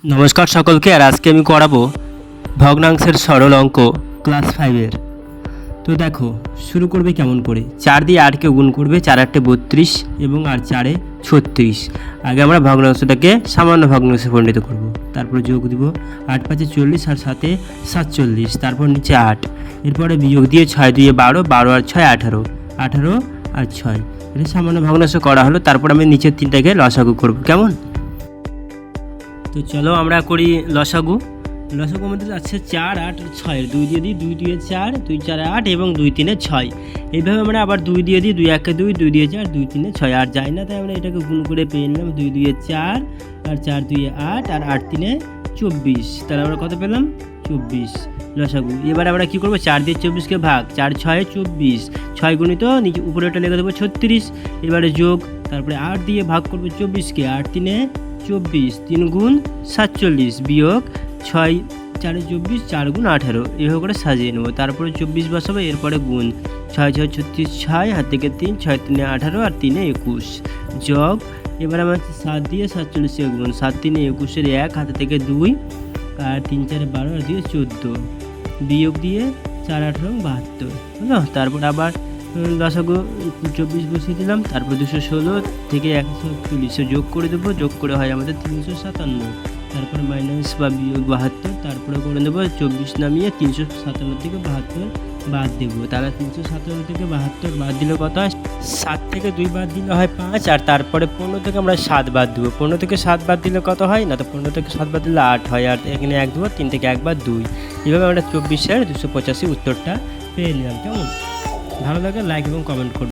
নমস্কার সকলকে। আর আজকে আমি করাবো ভগ্নাংশের সরল অঙ্ক ক্লাস 5-এর। তো দেখো শুরু করবে কেমন করে, 4 দিয়ে 8কে গুণ করবে, 4 8 32 এবং আর 4 36। আগে আমরা ভগ্নাংশটাকে সামান্য ভগ্নাংশে পরিণত করব, তারপর যোগ দিব 8 5 40 আর 7 47, তারপর নিচে 8, এরপরে বিয়োগ দিয়ে 6 2 12, 12 আর 6 18, 18 আর 6, এটা সামান্য ভগ্নাংশ করা হলো। তারপর আমি নিচের তিনটাকে লসাগু করব, কেমন? তো চলো আমরা করি লসাগু। লসাগু আমাদের আছে 4 8 6, 2 দিয়ে দিই, 2 2 4, 2 4 8 এবং 2 3 6। এইভাবে আমরা আবার 2 দিয়ে দিই, 2 1 2, 2 দিয়ে 4, 2 3 6, আর যাই না তাই আমরা এটাকে গুণ করে পেয়ে নিলাম 2 2 4 আর 4 2 8 আর 8 3 24। তাহলে আমরা কত পেলাম? 24 লসাগু। এবার আমরা কী করবো, 4 দিয়ে 24কে ভাগ, 4 6 24, 6 গুণিত নিচে উপরেটা লিখে দেবো 36। এবারে যোগ, তারপরে 8 দিয়ে ভাগ করবো 24কে, 8 3 24, 3 গুণ 47, বিয়োগ 6 4 24, 4 গুণ 18, এভাবে করে সাজিয়ে নেবো। তারপরে 24 বসাবো, এরপরে গুণ 6 6 36, 6 হাত থেকে 3, 6 3 18 আর 3 21, যোগ এবার আমার 7 দিয়ে 47 গুণ, 7 3 21 1 হাতে থেকে 2 আর 3 4 12 আর 2 14, বিয়োগ দিয়ে 4 18 72 হলো। তারপর আবার লসাগু 24 বসিয়ে দিলাম, তারপর 216 থেকে 140 যোগ করে দেবো, যোগ করে হয় আমাদের 357। তারপর মাইনাস বা বিয়োগ 72, তারপরে করে দেবো 24 নামিয়ে 357 থেকে 72 বাদ দেবো। তাহলে 357 থেকে 72 বাদ দিলে কত হয়? 7 থেকে 2 বাদ দিলে হয় 5, আর তারপরে 15 থেকে আমরা 7 বাদ দেবো। 15 থেকে 7 বাদ দিলে কত হয়? না তো 15 থেকে 7 বাদ দিলে 8 হয়, আর এখানে 1 দেবো, 3 থেকে 1 বাদ 2। এভাবে আমরা 24 285 উত্তরটা পেয়ে নিলাম, কেমন? ভালো লাগে লাইক এবং কমেন্ট করুন।